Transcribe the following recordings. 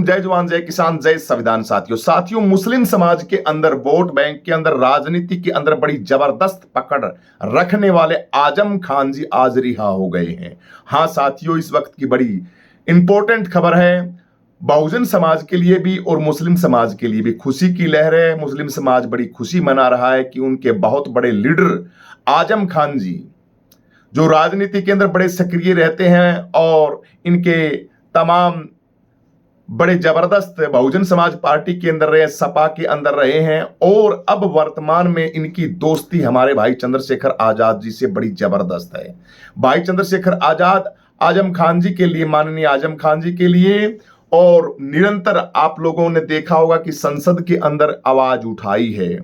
हिंद, जय जवान जय किसान जय संविधान। साथियों मुस्लिम समाज के अंदर, वोट बैंक के अंदर, राजनीति के अंदर बड़ी जबरदस्त पकड़ रखने वाले आजम खान जी आज रिहा हो गए हैं। हाँ साथियों, इस वक्त की बड़ी इंपॉर्टेंट खबर है, बहुजन समाज के लिए भी और मुस्लिम समाज के लिए भी खुशी की लहर है। मुस्लिम समाज बड़ी खुशी मना रहा है कि उनके बहुत बड़े लीडर आजम खान जी, जो राजनीति के अंदर बड़े सक्रिय रहते हैं और इनके तमाम बड़े जबरदस्त बहुजन समाज पार्टी के अंदर रहे, सपा के अंदर रहे हैं और अब वर्तमान में इनकी दोस्ती हमारे भाई चंद्रशेखर आजाद जी से बड़ी जबरदस्त है। भाई चंद्रशेखर आजाद आजम खान जी के लिए, माननीय आजम खान जी के लिए, और निरंतर आप लोगों ने देखा होगा कि संसद के अंदर आवाज उठाई है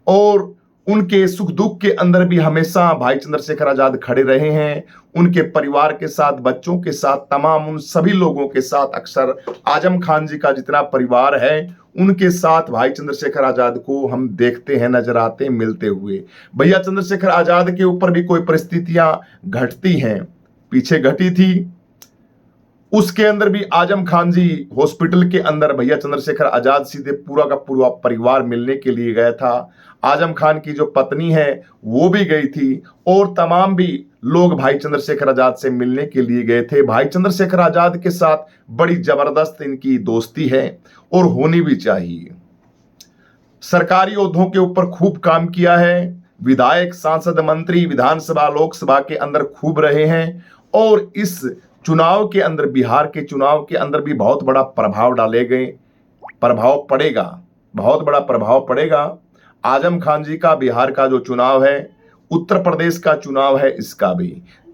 और उनके सुख दुख के अंदर भी हमेशा भाई चंद्रशेखर आजाद खड़े रहे हैं। उनके परिवार के साथ, बच्चों के साथ, तमाम उन सभी लोगों के साथ, अक्सर आजम खान जी का जितना परिवार है उनके साथ भाई चंद्रशेखर आजाद को हम देखते हैं, नजर आते हैं, मिलते हुए। भैया चंद्रशेखर आजाद के ऊपर भी कोई परिस्थितियां घटती हैं, पीछे घटी थी, उसके अंदर भी आजम खान जी हॉस्पिटल के अंदर भैया चंद्रशेखर आजाद सीधे पूरा का पूरा परिवार मिलने के लिए गया था। आजम खान की जो पत्नी है वो भी गई थी और तमाम भी लोग भाई चंद्रशेखर आजाद से मिलने के लिए गए थे। भाई चंद्रशेखर आजाद के साथ बड़ी जबरदस्त इनकी दोस्ती है और होनी भी चाहिए। सरकारी ओहदों के ऊपर खूब काम किया है, विधायक, सांसद, मंत्री, विधानसभा, लोकसभा के अंदर खूब रहे हैं और इस चुनाव के अंदर, बिहार के चुनाव के अंदर भी बहुत बड़ा प्रभाव डाले गए, प्रभाव पड़ेगा, बहुत बड़ा प्रभाव पड़ेगा। आजम खान जी का बिहार का जो चुनाव है, उत्तर प्रदेश का चुनाव है, इसका भी।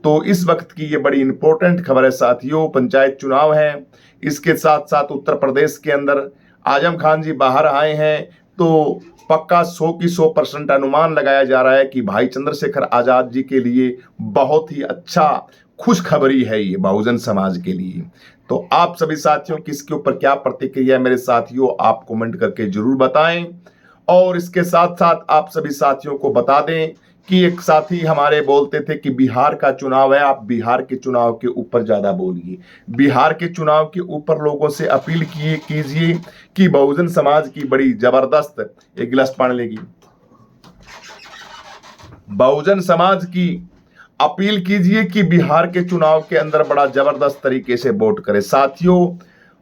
तो इस वक्त की ये बड़ी इंपॉर्टेंट खबर है साथियों, पंचायत चुनाव है, इसके साथ साथ उत्तर प्रदेश के अंदर आजम खान जी बाहर आए हैं, तो पक्का 100 की 100% अनुमान लगाया जा रहा है कि भाई चंद्रशेखर आजाद जी के लिए बहुत ही अच्छा खुशखबरी है ये बहुजन समाज के लिए। तो आप सभी साथियों की इसके ऊपर क्या प्रतिक्रिया है मेरे साथियों, आप कमेंट करके जरूर बताएं। और इसके साथ साथ आप सभी साथियों को बता दें कि एक साथी हमारे बोलते थे कि बिहार का चुनाव है, आप बिहार के चुनाव के ऊपर ज्यादा बोलिए, बिहार के चुनाव के ऊपर लोगों से अपील कीजिए कि बहुजन समाज की बड़ी जबरदस्त, एक गिलास पानी लेगी, बहुजन समाज की अपील कीजिए कि बिहार के चुनाव के अंदर बड़ा जबरदस्त तरीके से वोट करे। साथियों,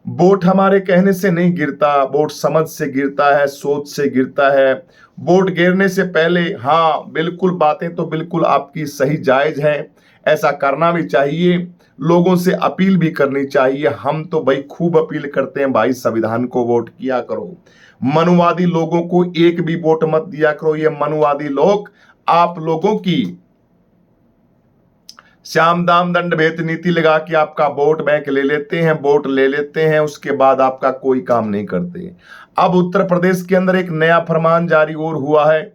वोट हमारे कहने से नहीं गिरता, वोट समझ से गिरता है, सोच से गिरता है। वोट गिरने से पहले, हाँ बिल्कुल, बातें तो बिल्कुल आपकी सही जायज है, ऐसा करना भी चाहिए, लोगों से अपील भी करनी चाहिए। हम तो भाई खूब अपील करते हैं, भाई संविधान को वोट किया करो, मनुवादी लोगों को एक भी वोट मत दिया करो। ये मनुवादी लोग आप लोगों की श्याम दाम दंड भेद नीति लगा के आपका वोट बैंक ले लेते हैं, वोट ले लेते हैं, उसके बाद आपका कोई काम नहीं करते। अब उत्तर प्रदेश के अंदर एक नया फरमान जारी और हुआ है।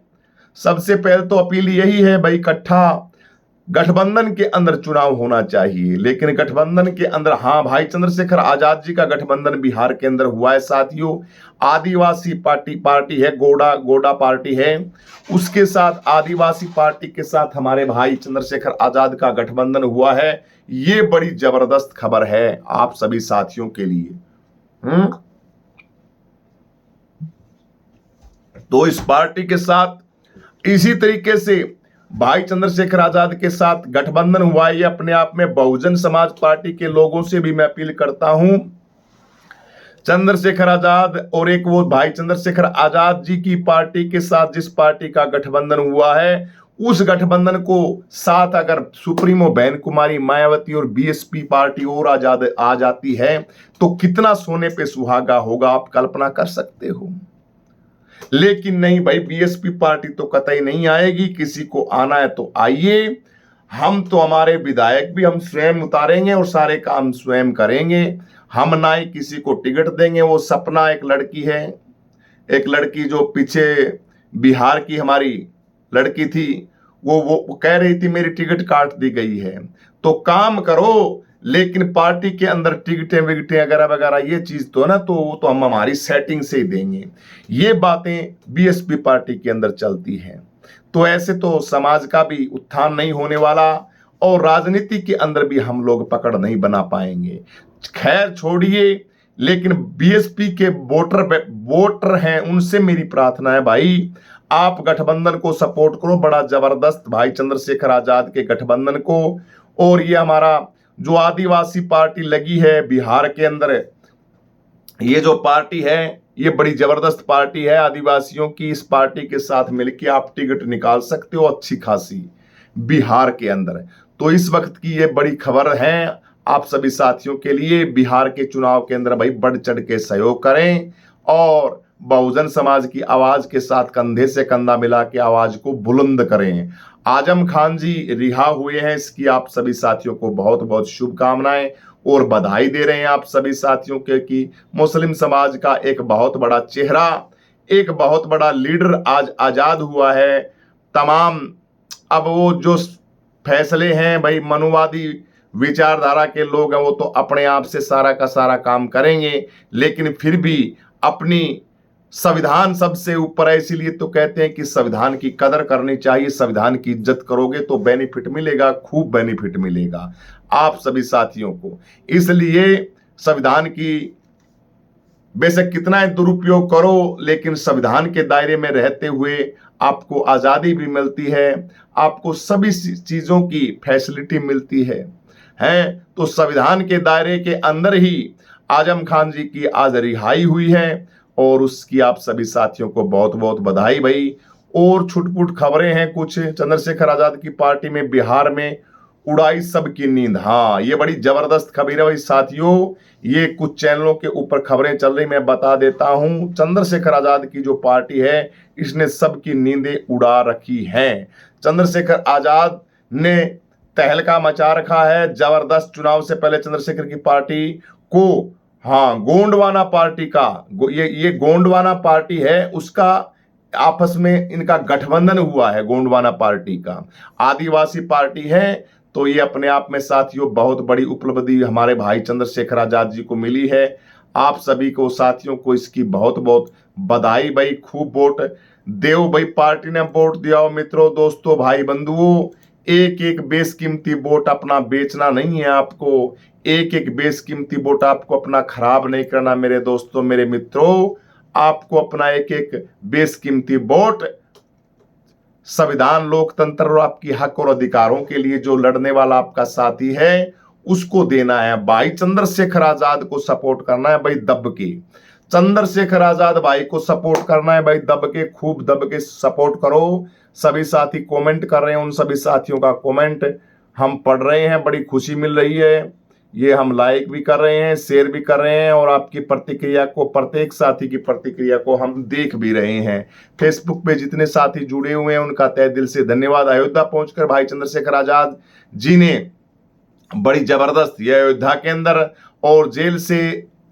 सबसे पहले तो अपील यही है भाई, इकट्ठा गठबंधन के अंदर चुनाव होना चाहिए, लेकिन गठबंधन के अंदर, हाँ भाई चंद्रशेखर आजाद जी का गठबंधन बिहार के अंदर हुआ है साथियों। आदिवासी पार्टी है, गोडा पार्टी है, उसके साथ आदिवासी पार्टी के साथ हमारे भाई चंद्रशेखर आजाद का गठबंधन हुआ है। ये बड़ी जबरदस्त खबर है आप सभी साथियों के लिए। तो इस पार्टी के साथ इसी तरीके से भाई चंद्रशेखर आजाद के साथ गठबंधन हुआ है। ये अपने आप में बहुजन समाज पार्टी के लोगों से भी मैं अपील करता हूं, चंद्रशेखर आजाद और एक वो भाई चंद्रशेखर आजाद जी की पार्टी के साथ जिस पार्टी का गठबंधन हुआ है, उस गठबंधन को साथ अगर सुप्रीमो बहन कुमारी मायावती और बीएसपी पार्टी और आजाद आ जाती है तो कितना सोने पे सुहागा होगा, आप कल्पना कर सकते हो। लेकिन नहीं भाई, बीएसपी पार्टी तो कतई नहीं आएगी, किसी को आना है तो आइए, हम तो हमारे विधायक भी हम स्वयं उतारेंगे और सारे काम स्वयं करेंगे, हम ना ही किसी को टिकट देंगे। वो सपना एक लड़की है, एक लड़की जो पीछे बिहार की हमारी लड़की थी, वो कह रही थी मेरी टिकट काट दी गई है। तो काम करो, लेकिन पार्टी के अंदर टिकटें विकटें वगैरह वगैरह ये चीज तो है ना, तो हम हमारी सेटिंग से ही देंगे। ये बातें बीएसपी पार्टी के अंदर चलती हैं। तो ऐसे तो समाज का भी उत्थान नहीं होने वाला और राजनीति के अंदर भी हम लोग पकड़ नहीं बना पाएंगे। खैर छोड़िए, लेकिन बीएसपी के वोटर हैं, उनसे मेरी प्रार्थना है भाई, आप गठबंधन को सपोर्ट करो, बड़ा जबरदस्त भाई चंद्रशेखर आजाद के गठबंधन को। और ये हमारा जो आदिवासी पार्टी लगी है बिहार के अंदर, ये जो पार्टी है ये बड़ी जबरदस्त पार्टी है आदिवासियों की। इस पार्टी के साथ मिलकर आप टिकट निकाल सकते हो अच्छी खासी बिहार के अंदर। तो इस वक्त की ये बड़ी खबर है आप सभी साथियों के लिए, बिहार के चुनाव के अंदर भाई बढ़ चढ़ के सहयोग करें और बहुजन समाज की आवाज के साथ कंधे से कंधा मिला के आवाज को बुलंद करें। आजम खान जी रिहा हुए हैं, इसकी आप सभी साथियों को बहुत बहुत शुभकामनाएं और बधाई दे रहे हैं आप सभी साथियों के कि मुस्लिम समाज का एक बहुत बड़ा चेहरा, एक बहुत बड़ा लीडर आज आजाद हुआ है। तमाम अब वो जो फैसले हैं भाई मनुवादी विचारधारा के लोग हैं वो तो अपने आप से सारा का सारा काम करेंगे, लेकिन फिर भी अपनी संविधान सबसे ऊपर है, इसीलिए तो कहते हैं कि संविधान की कदर करनी चाहिए। संविधान की इज्जत करोगे तो बेनिफिट मिलेगा, खूब बेनिफिट मिलेगा आप सभी साथियों को। इसलिए संविधान की बेशक कितना दुरुपयोग करो, लेकिन संविधान के दायरे में रहते हुए आपको आजादी भी मिलती है, आपको सभी चीजों की फैसिलिटी मिलती है। तो संविधान के दायरे के अंदर ही आजम खान जी की आज रिहाई हुई है और उसकी आप सभी साथियों को बहुत बहुत बधाई भाई। और छुटपुट खबरें हैं कुछ, चंद्रशेखर आजाद की पार्टी में बिहार में उड़ाई सबकी नींद। हाँ, ये बड़ी जबरदस्त खबर है भाई साथियों, ये कुछ चैनलों के ऊपर खबरें चल रही, मैं बता देता हूं। चंद्रशेखर आजाद की जो पार्टी है इसने सबकी नींदें उड़ा रखी हैं। चंद्रशेखर आजाद ने तहलका मचा रखा है जबरदस्त। चुनाव से पहले चंद्रशेखर की पार्टी को, हाँ, गोंडवाना पार्टी का, ये गोंडवाना पार्टी है, उसका आपस में इनका गठबंधन हुआ है। गोंडवाना पार्टी का आदिवासी पार्टी है, तो ये अपने आप में साथियों बहुत बड़ी उपलब्धि हमारे भाई चंद्रशेखर आजाद जी को मिली है। आप सभी को साथियों को इसकी बहुत बहुत बधाई भाई। खूब वोट देव भाई, पार्टी ने वोट दिया हो मित्रों, दोस्तों, भाई बंधुओं। एक एक बेशकीमती वोट अपना बेचना नहीं है आपको, एक एक बेशकीमती वोट आपको अपना खराब नहीं करना मेरे दोस्तों, मेरे मित्रों। आपको अपना एक एक बेशकीमती वोट संविधान, लोकतंत्र और आपकी हक और अधिकारों के लिए जो लड़ने वाला आपका साथी है उसको देना है भाई। चंद्रशेखर आजाद को सपोर्ट करना है भाई दब के, चंद्रशेखर आजाद भाई को सपोर्ट करना है भाई दब के, खूब दब के सपोर्ट करो। सभी साथी कमेंट कर रहे हैं, उन सभी साथियों का कमेंट हम पढ़ रहे हैं, बड़ी खुशी मिल रही है। ये हम लाइक भी कर रहे हैं, शेयर भी कर रहे हैं और आपकी प्रतिक्रिया को, प्रत्येक साथी की प्रतिक्रिया को हम देख भी रहे हैं। फेसबुक पे जितने साथी जुड़े हुए हैं उनका तहे दिल से धन्यवाद। अयोध्या पहुंचकर भाई चंद्रशेखर आजाद जी ने बड़ी जबरदस्त, ये अयोध्या के अंदर और जेल से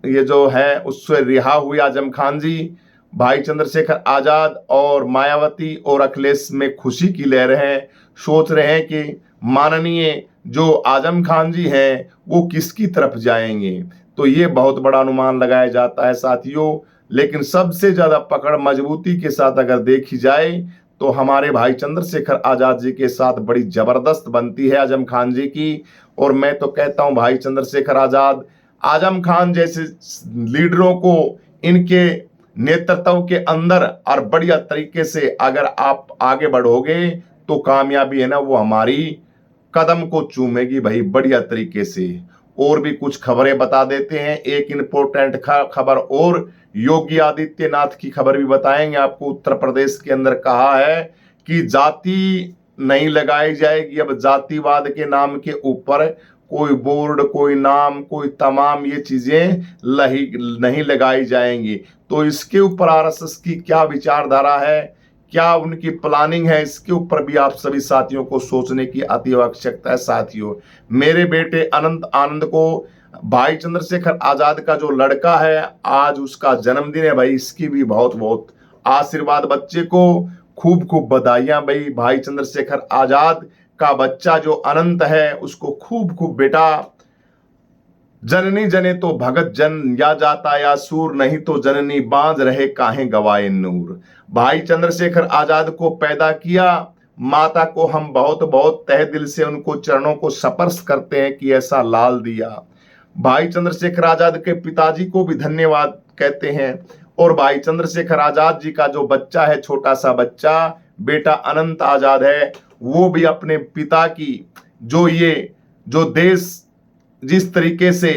ये जो है उससे रिहा हुए आजम खान जी, भाई चंद्रशेखर आजाद और मायावती और अखिलेश में खुशी की लहर है। सोच रहे हैं कि माननीय जो आजम खान जी हैं वो किसकी तरफ जाएंगे, तो ये बहुत बड़ा अनुमान लगाया जाता है साथियों। लेकिन सबसे ज्यादा पकड़ मजबूती के साथ अगर देखी जाए तो हमारे भाई चंद्रशेखर आजाद जी के साथ बड़ी जबरदस्त बनती है आजम खान जी की। और मैं तो कहता हूं भाई चंद्रशेखर आजाद, आजम खान जैसे लीडरों को इनके नेतृत्व के अंदर और बढ़िया तरीके से अगर आप आगे बढ़ोगे तो कामयाबी है ना वो हमारी कदम को चूमेगी भाई बढ़िया तरीके से। और भी कुछ खबरें बता देते हैं, एक इंपॉर्टेंट खबर और योगी आदित्यनाथ की खबर भी बताएंगे आपको। उत्तर प्रदेश के अंदर कहा है कि जाति नहीं लगाई जाएगी, अब जातिवाद के नाम के ऊपर कोई बोर्ड, कोई नाम, कोई तमाम ये चीजें नहीं लगाई जाएंगी। तो इसके ऊपर आरएसएस की क्या विचारधारा है, क्या उनकी प्लानिंग है, इसके ऊपर भी आप सभी साथियों को सोचने की अति आवश्यकता है साथियों। मेरे बेटे अनंत आनंद को भाई चंद्रशेखर आजाद का जो लड़का है आज उसका जन्मदिन है भाई, इसकी भी बहुत बहुत आशीर्वाद। बच्चे को खूब खूब बधाइयां भाई। भाई चंद्रशेखर आजाद का बच्चा जो अनंत है उसको खूब खूब बेटा, जननी जने तो भगत जन, या जाता या सूर, नहीं तो जननी बांझ रहे काहे गवाए नूर। भाई चंद्रशेखर आजाद को पैदा किया, माता को हम बहुत बहुत तहे दिल से उनको चरणों को स्पर्श करते हैं कि ऐसा लाल दिया। भाई चंद्रशेखर आजाद के पिताजी को भी धन्यवाद कहते हैं। और भाई चंद्रशेखर आजाद जी का जो बच्चा है, छोटा सा बच्चा बेटा अनंत आजाद है, वो भी अपने पिता की जो देश जिस तरीके से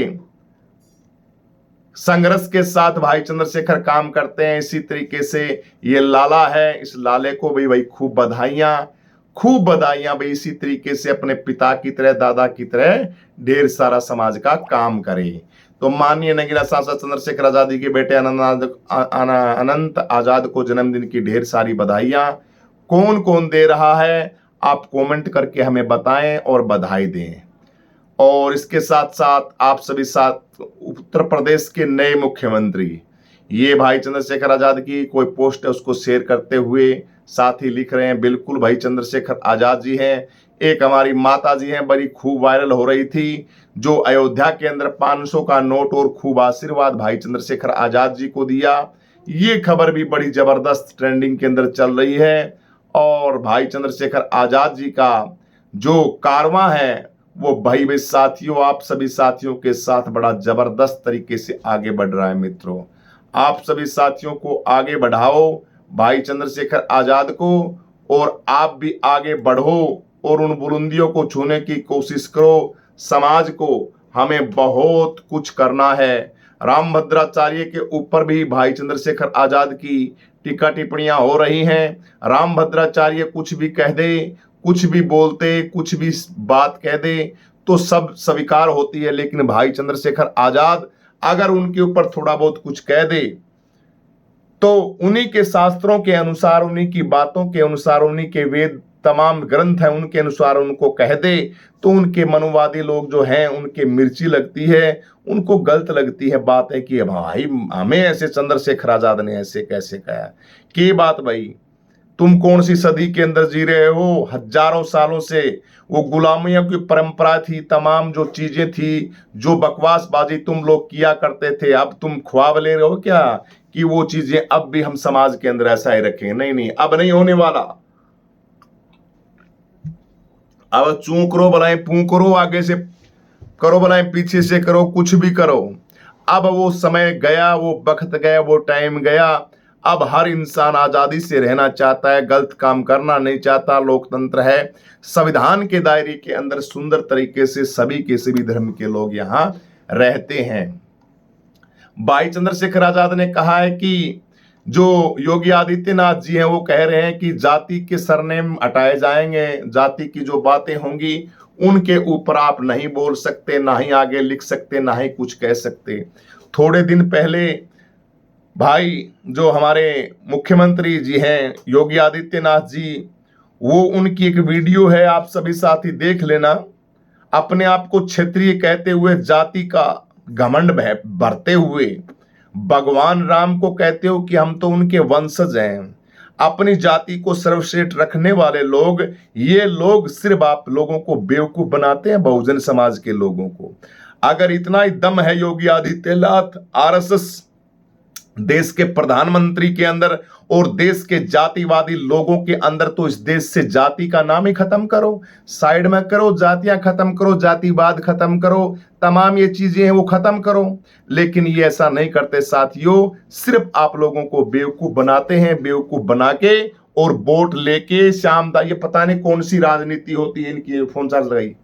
संघर्ष के साथ भाई चंद्रशेखर काम करते हैं, इसी तरीके से ये लाला है, इस लाले को भी भाई खूब बधाइयां भाई। इसी तरीके से अपने पिता की तरह, दादा की तरह ढेर सारा समाज का काम करे। तो माननीय नगीना सांसद चंद्रशेखर आजाद जी के बेटे अनंत आजाद को जन्मदिन की ढेर सारी बधाइयां। कौन कौन दे रहा है आप कमेंट करके हमें बताएं और बधाई दें। और इसके साथ साथ आप सभी साथ उत्तर प्रदेश के नए मुख्यमंत्री, ये भाई चंद्रशेखर आजाद की कोई पोस्ट है उसको शेयर करते हुए साथ ही लिख रहे हैं, बिल्कुल भाई चंद्रशेखर आजाद जी हैं। एक हमारी माता जी हैं, बड़ी खूब वायरल हो रही थी, जो अयोध्या के अंदर 500 का नोट और खूब आशीर्वाद भाई चंद्रशेखर आजाद जी को दिया। ये खबर भी बड़ी जबरदस्त ट्रेंडिंग के अंदर चल रही है। और भाई चंद्रशेखर आजाद जी का जो कारवां है वो भाई साथियों, आप सभी साथियों के साथ बड़ा जबरदस्त तरीके से आगे बढ़ रहा है। मित्रों, आप सभी साथियों को आगे बढ़ाओ भाई चंद्रशेखर आजाद को, और आप भी आगे बढ़ो और उन बुलंदियों को छूने की कोशिश करो। समाज को हमें बहुत कुछ करना है। रामभद्राचार्य के ऊपर भी भाई चंद्रशेखर आजाद की टीका टिप्पणियां हो रही हैं। रामभद्राचार्य कुछ भी कह दे, कुछ भी बोलते, कुछ भी बात कह दे तो सब स्वीकार होती है, लेकिन भाई चंद्रशेखर आजाद अगर उनके ऊपर थोड़ा बहुत कुछ कह दे तो उन्हीं के शास्त्रों के अनुसार, उन्हीं की बातों के अनुसार, उन्हीं के वेद तमाम ग्रंथ हैं उनके अनुसार उनको कह दे तो उनके मनोवादी लोग जो हैं उनके मिर्ची लगती है, उनको गलत लगती है बातें कि भाई हमें ऐसे चंद्रशेखर आजाद ने ऐसे कैसे कहा। की बात भाई, तुम कौन सी सदी के अंदर जी रहे हो? हजारों सालों से वो गुलामियों की परंपरा थी, तमाम जो चीजें थी, जो बकवासबाजी तुम लोग किया करते थे, अब तुम ख्वाब ले रहे हो क्या कि वो चीजें अब भी हम समाज के अंदर ऐसा ही रखें? नहीं नहीं, अब नहीं होने वाला। अब चूं करो भलाएं पू करो, आगे से करो भलाएं पीछे से करो, कुछ भी करो। अब वो समय गया, वो वक्त गया, वो टाइम गया। अब हर इंसान आजादी से रहना चाहता है, गलत काम करना नहीं चाहता। लोकतंत्र है, संविधान के दायरे के अंदर सुंदर तरीके से सभी के सभी धर्म के लोग यहाँ रहते हैं। भाई चंद्रशेखर आजाद ने कहा है कि जो योगी आदित्यनाथ जी हैं वो कह रहे हैं कि जाति के सरनेम हटाए जाएंगे, जाति की जो बातें होंगी उनके ऊपर आप नहीं बोल सकते, ना ही आगे लिख सकते, ना ही कुछ कह सकते। थोड़े दिन पहले भाई जो हमारे मुख्यमंत्री जी हैं योगी आदित्यनाथ जी, वो उनकी एक वीडियो है, आप सभी साथी देख लेना। अपने आप को क्षेत्रीय कहते हुए, जाति का घमंड भरते हुए भगवान राम को कहते हो कि हम तो उनके वंशज हैं। अपनी जाति को सर्वश्रेष्ठ रखने वाले लोग, ये लोग सिर्फ आप लोगों को बेवकूफ बनाते हैं, बहुजन समाज के लोगों को। अगर इतना ही दम है योगी आदित्यनाथ, आरएसएस देश के प्रधानमंत्री के अंदर और देश के जातिवादी लोगों के अंदर, तो इस देश से जाति का नाम ही खत्म करो, साइड में करो, जातियां खत्म करो, जातिवाद खत्म करो, तमाम ये चीजें हैं वो खत्म करो। लेकिन ये ऐसा नहीं करते साथियों, सिर्फ आप लोगों को बेवकूफ बनाते हैं, बेवकूफ बना के और वोट लेके शाम ये पता नहीं कौन सी राजनीति होती है इनकी, फोन चार्ज लगाई,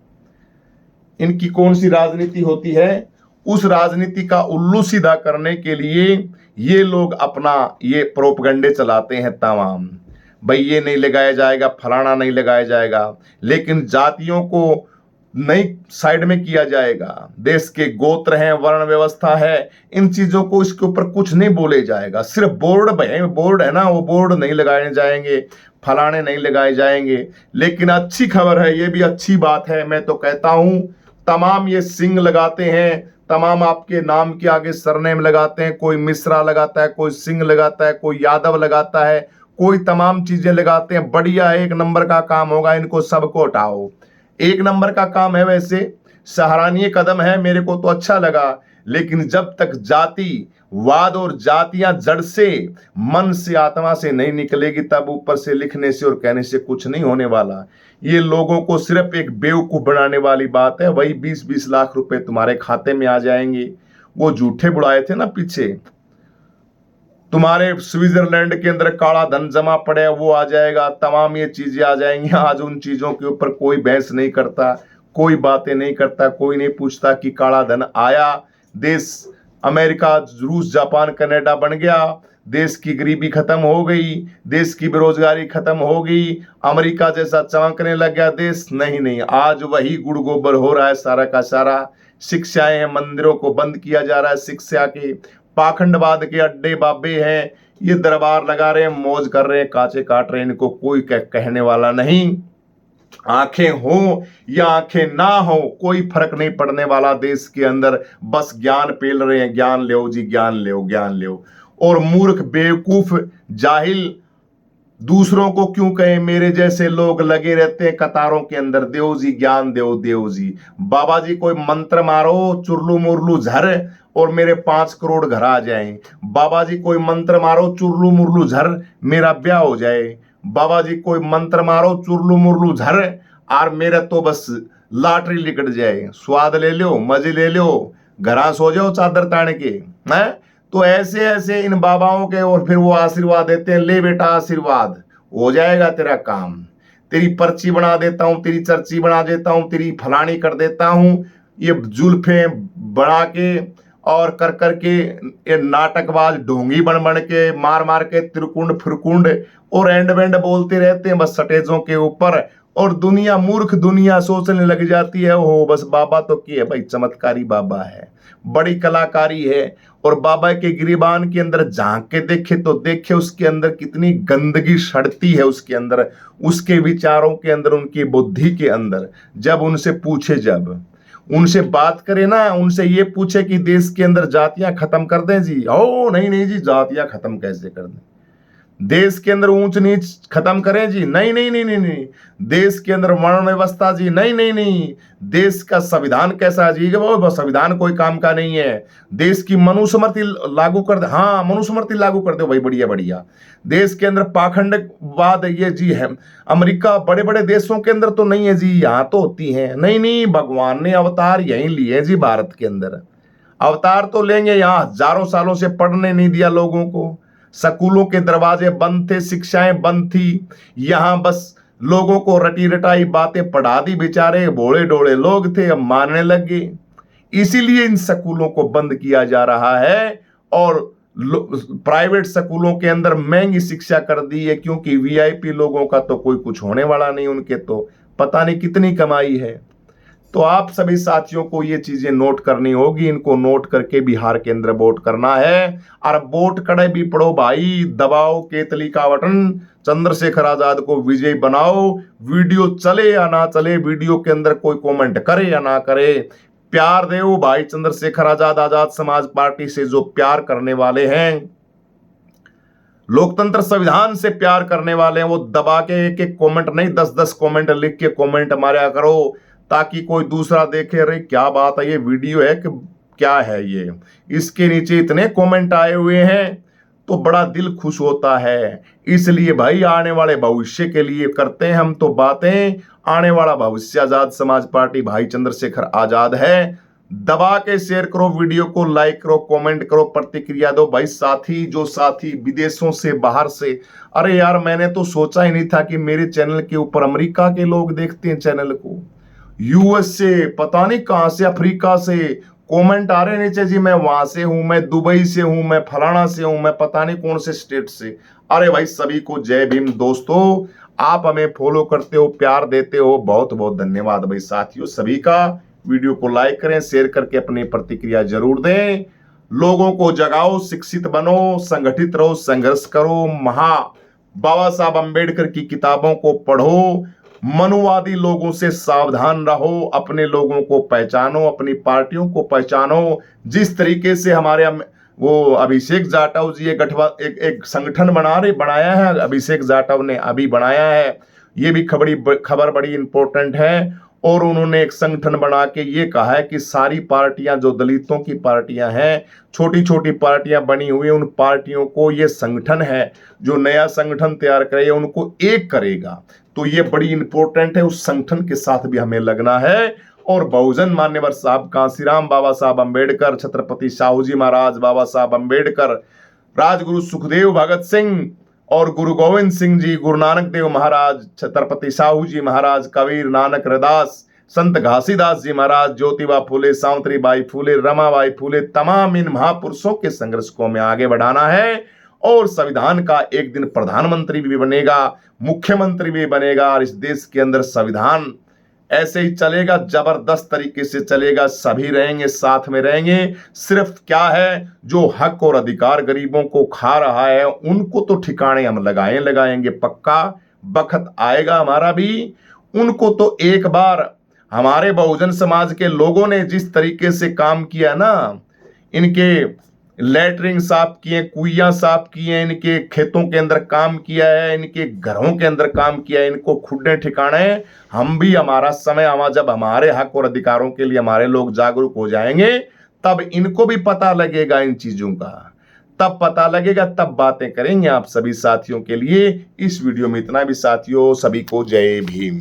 इनकी कौन सी राजनीति होती है, उस राजनीति का उल्लू सीधा करने के लिए ये लोग अपना ये प्रोपगंडे चलाते हैं तमाम। भाई ये नहीं लगाया जाएगा, फलाना नहीं लगाया जाएगा, लेकिन जातियों को नहीं साइड में किया जाएगा। देश के गोत्र हैं, वर्ण व्यवस्था है, इन चीजों को इसके ऊपर कुछ नहीं बोले जाएगा। सिर्फ बोर्ड है ना, वो बोर्ड नहीं लगाए जाएंगे, फलाने नहीं लगाए जाएंगे। लेकिन अच्छी खबर है, ये भी अच्छी बात है, मैं तो कहता हूं तमाम ये सिंह लगाते हैं, तमाम आपके नाम के आगे सरनेम लगाते हैं, कोई मिश्रा लगाता है, कोई सिंह लगाता है, कोई यादव लगाता है, कोई तमाम चीजें लगाते हैं। बढ़िया, एक नंबर का काम होगा, इनको सबको हटाओ, एक नंबर का काम है। वैसे सराहनीय कदम है, मेरे को तो अच्छा लगा, लेकिन जब तक जातिवाद और जातियां जड़ से, मन से, आत्मा से नहीं निकलेगी, तब ऊपर से लिखने से और कहने से कुछ नहीं होने वाला। ये लोगों को सिर्फ एक बेवकूफ बनाने वाली बात है। वही 20-20 लाख रुपए तुम्हारे खाते में आ जाएंगे। वो झूठे बुलाए थे ना पीछे, तुम्हारे स्विट्जरलैंड के अंदर काला धन जमा पड़े, वो आ जाएगा, तमाम ये चीजें आ जाएंगी। आज उन चीजों के ऊपर कोई बहस नहीं करता, कोई बातें नहीं करता, कोई नहीं पूछता कि काला धन आया, देश अमेरिका, रूस, जापान, कनाडा बन गया, देश की गरीबी खत्म हो गई, देश की बेरोजगारी खत्म हो गई, अमेरिका जैसा चमकने लग गया देश। नहीं नहीं, आज वही गुड़ गोबर हो रहा है सारा का सारा। शिक्षाएं हैं, मंदिरों को बंद किया जा रहा है, शिक्षा के पाखंडवाद के अड्डे बाबे हैं, ये दरबार लगा रहे हैं, मौज कर रहे हैं, कांचे काट रहे हैं, इनको कोई कहने वाला नहीं। आंखें हो या आंखें ना हो, कोई फर्क नहीं पड़ने वाला देश के अंदर। बस ज्ञान पेल रहे हैं, ज्ञान लो जी, ज्ञान लो, ज्ञान लो। और मूर्ख, बेवकूफ, जाहिल दूसरों को क्यों कहें, मेरे जैसे लोग लगे रहते हैं कतारों के अंदर, देव जी ज्ञान देव, देव जी। बाबा जी कोई मंत्र मारो, चुरलू मुरलू झर, और मेरे 5 करोड़ घर आ जाएं। बाबा जी कोई मंत्र मारो, चुरलू मुरलू झर, मेरा ब्याह हो जाए। बाबा जी कोई मंत्र मारो, चुरलू मुरलू झर, और मेरा तो बस लॉटरी निकट जाए। स्वाद ले लो, मजे ले लो, घरा सो जाओ चादर तान के, हैं। तो ऐसे ऐसे इन बाबाओं के, और फिर वो आशीर्वाद देते हैं, ले बेटा आशीर्वाद, हो जाएगा तेरा काम, तेरी पर्ची बना देता हूं, तेरी चर्ची बना देता हूं, तेरी फलानी कर देता हूं। ये जुल्फे बना के और कर करके, ये नाटकबाज ढोंगी बन बन के, मार मार के त्रिकुंड फिरकुंड और एंड वेंड बोलते रहते हैं बस सटेजों के ऊपर। और दुनिया, मूर्ख दुनिया सोचने लग जाती है, ओ बस बाबा तो की है भाई, चमत्कारी बाबा है, बड़ी कलाकारी है। और बाबा के गिरिबान के अंदर झांक के देखे तो देखे उसके अंदर कितनी गंदगी सड़ती है, उसके अंदर, उसके विचारों के अंदर, उनकी बुद्धि के अंदर। जब उनसे पूछे, जब उनसे बात करें ना, उनसे ये पूछे कि देश के अंदर जातियां खत्म कर दें जी, ओ नहीं नहीं जी, जातियां खत्म कैसे कर दें, देश के अंदर ऊंच नीच खत्म करें जी, नहीं नहीं नहीं नहीं नहीं, देश के अंदर वर्ण व्यवस्था जी, नहीं नहीं नहीं, देश का संविधान कैसा जी, वो संविधान कोई काम का नहीं है, देश की मनुस्मृति लागू कर दे, हाँ मनुस्मृति लागू कर दो भाई, बढ़िया बढ़िया। देश के अंदर पाखंडवाद ये जी है, अमेरिका बड़े बड़े देशों के अंदर तो नहीं है जी, यहाँ तो होती है। नहीं नहीं, भगवान ने अवतार यहीं लिए जी, भारत के अंदर अवतार तो लेंगे, यहाँ हजारों सालों से पढ़ने नहीं दिया लोगों को, स्कूलों के दरवाजे बंद थे, शिक्षाएं बंद थी, यहां बस लोगों को रटी रटाई बातें पढ़ा दी, बेचारे भोले डोले लोग थे, अब मानने लगे। इसीलिए इन स्कूलों को बंद किया जा रहा है और प्राइवेट स्कूलों के अंदर महंगी शिक्षा कर दी है, क्योंकि वीआईपी लोगों का तो कोई कुछ होने वाला नहीं, उनके तो पता नहीं कितनी कमाई है। तो आप सभी साथियों को ये चीजें नोट करनी होगी, इनको नोट करके बिहार के अंदर वोट करना है। और वोट कड़े भी पड़ो भाई, दबाओ केतली का बटन, चंद्रशेखर आजाद को विजयी बनाओ। वीडियो चले या ना चले, वीडियो के अंदर कोई कमेंट करे या ना करे, प्यार दो भाई चंद्रशेखर आजाद, आजाद समाज पार्टी से जो प्यार करने वाले हैं, लोकतंत्र संविधान से प्यार करने वाले हैं, वो दबा के एक एक कमेंट नहीं, 10-10 कमेंट लिख के कमेंट मारा करो, ताकि कोई दूसरा देखे, अरे क्या बात है, ये वीडियो है कि क्या है ये, इसके नीचे इतने कमेंट आए हुए हैं, तो बड़ा दिल खुश होता है। इसलिए भाई आने वाले भविष्य के लिए करते हैं हम तो बातें, आने वाला भविष्य आजाद समाज पार्टी भाई चंद्रशेखर आजाद है। दबा के शेयर करो वीडियो को, लाइक करो, कमेंट करो, प्रतिक्रिया दो भाई। साथी जो साथी विदेशों से, बाहर से, अरे यार मैंने तो सोचा ही नहीं था कि मेरे चैनल के ऊपर अमेरिका के लोग देखते हैं चैनल को, यूएस से, पता नहीं कहां से, अफ्रीका से कमेंट आ रहे नीचे जी, मैं वहां से हूं, मैं दुबई से हूं, मैं फलाना से हूं, मैं पता नहीं कौन से स्टेट से। अरे भाई सभी को जय भीम दोस्तों, आप हमें फॉलो करते हो, प्यार देते हो, बहुत बहुत धन्यवाद भाई साथियों सभी का। वीडियो को लाइक करें, शेयर करके अपनी प्रतिक्रिया जरूर दें, लोगों को जगाओ, शिक्षित बनो, संगठित रहो, संघर्ष करो, बाबा साहब अंबेडकर की किताबों को पढ़ो, मनुवादी लोगों से सावधान रहो, अपने लोगों को पहचानो, अपनी पार्टियों को पहचानो। जिस तरीके से हमारे वो अभिषेक जाटव जी एक संगठन बनाया है, अभिषेक जाटव ने अभी बनाया है, ये भी खबर बड़ी इंपॉर्टेंट है। और उन्होंने एक संगठन बना के ये कहा है कि सारी पार्टियां जो दलितों की पार्टियां हैं, छोटी छोटी पार्टियां बनी हुई हैं, उन पार्टियों को ये संगठन है जो नया संगठन तैयार करेगा उनको एक करेगा। तो ये बड़ी इंपॉर्टेंट है, उस संगठन के साथ भी हमें लगना है। और बहुजन मान्यवर साहब कांसीराम बाबा साहब अंबेडकर, छत्रपति शाहू जी महाराज, बाबा साहब अंबेडकर, राजगुरु सुखदेव भगत सिंह और गुरु गोविंद सिंह जी, गुरु नानक देव महाराज, छत्रपति साहू जी महाराज, कबीर, नानक, रैदास, संत घासीदास जी महाराज, ज्योतिबा फूले, सावित्रीबाई फूले, रमाबाई फूले, तमाम इन महापुरुषों के संघर्ष को हमें आगे बढ़ाना है। और संविधान का एक दिन प्रधानमंत्री भी बनेगा, मुख्यमंत्री भी बनेगा, और इस देश के अंदर संविधान ऐसे ही चलेगा, जबरदस्त तरीके से चलेगा, सभी रहेंगे, साथ में रहेंगे। सिर्फ क्या है, जो हक और अधिकार गरीबों को खा रहा है उनको तो ठिकाने हम लगाएंगे पक्का, वक्त आएगा हमारा भी। उनको तो एक बार हमारे बहुजन समाज के लोगों ने जिस तरीके से काम किया ना, इनके लैटरिन साफ किए, कुइयां साफ किए, इनके खेतों के अंदर काम किया है, इनके घरों के अंदर काम किया है, इनको खुदने ठिकाने। हम भी हमारा समय आवा, जब हमारे हक और अधिकारों के लिए हमारे लोग जागरूक हो जाएंगे, तब इनको भी पता लगेगा इन चीजों का, तब पता लगेगा, तब बातें करेंगे आप सभी साथियों के लिए। इस वीडियो में इतना भी साथियों, सभी को जय भीम।